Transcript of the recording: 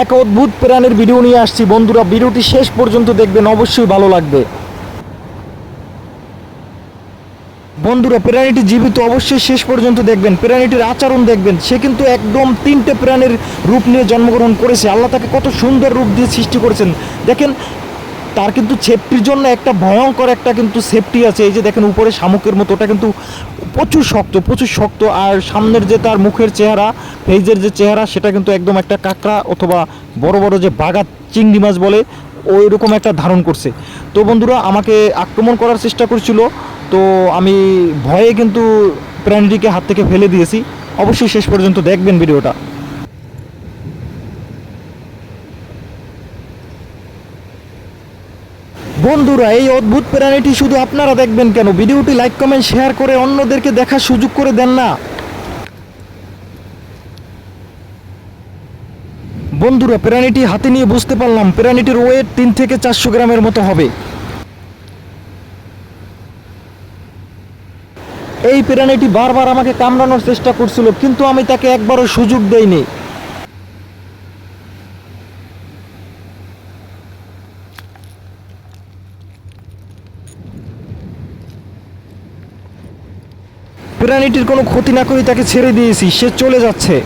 এক অদ্ভুত প্রাণীর ভিডিও নিয়ে আসছি বন্ধুরা, ভিডিওটি শেষ পর্যন্ত দেখবেন, অবশ্যই ভালো লাগবে। বন্ধুরা, প্রাণীটি জীবিত, অবশ্যই শেষ পর্যন্ত দেখবেন। প্রাণীটির আচরণ দেখবেন, সে কিন্তু একদম তিনটে প্রাণীর রূপ নিয়ে জন্মগ্রহণ করেছে। আল্লাহ তাকে কত সুন্দর রূপ দিয়ে সৃষ্টি করেছেন দেখেন। তার কিন্তু সেফটির জন্য একটা ভয়ঙ্কর একটা কিন্তু সেফটি আছে। এই যে দেখেন উপরে শামুকের মতো, ওটা কিন্তু প্রচুর শক্ত, প্রচুর শক্ত। আর সামনের যে তার মুখের চেহারা, ফেজের যে চেহারা, সেটা কিন্তু একদম একটা কাঁকড়া অথবা বড় বড় যে বাগাত চিংড়ি মাছ বলে ওই রকম একটা ধারণ করছে। তো বন্ধুরা, আমাকে আক্রমণ করার চেষ্টা করছিল, তো আমি ভয়ে কিন্তু প্রাণীটিকে হাত থেকে ফেলে দিয়েছি। অবশ্যই শেষ পর্যন্ত দেখবেন ভিডিওটা। বন্ধুরা, এই অদ্ভুত প্রাণীটি শুধু আপনারা দেখবেন কেন, ভিডিওটি লাইক কমেন্ট শেয়ার করে অন্যদেরকে দেখার সুযোগ করে দেন না। বন্ধুরা, প্রাণীটি হাতে নিয়ে বুঝতে পারলাম প্রাণীটির ওয়েট 3 থেকে 400 গ্রামের মতো হবে। এই প্রাণীটি বারবার আমাকে কামড়ানোর চেষ্টা করছিল, কিন্তু আমি তাকে একবারও সুযোগ দেইনি। প্রাণীটির কোনো ক্ষতি না করে তাকে ছেড়ে দিয়েছি, সে চলে যাচ্ছে।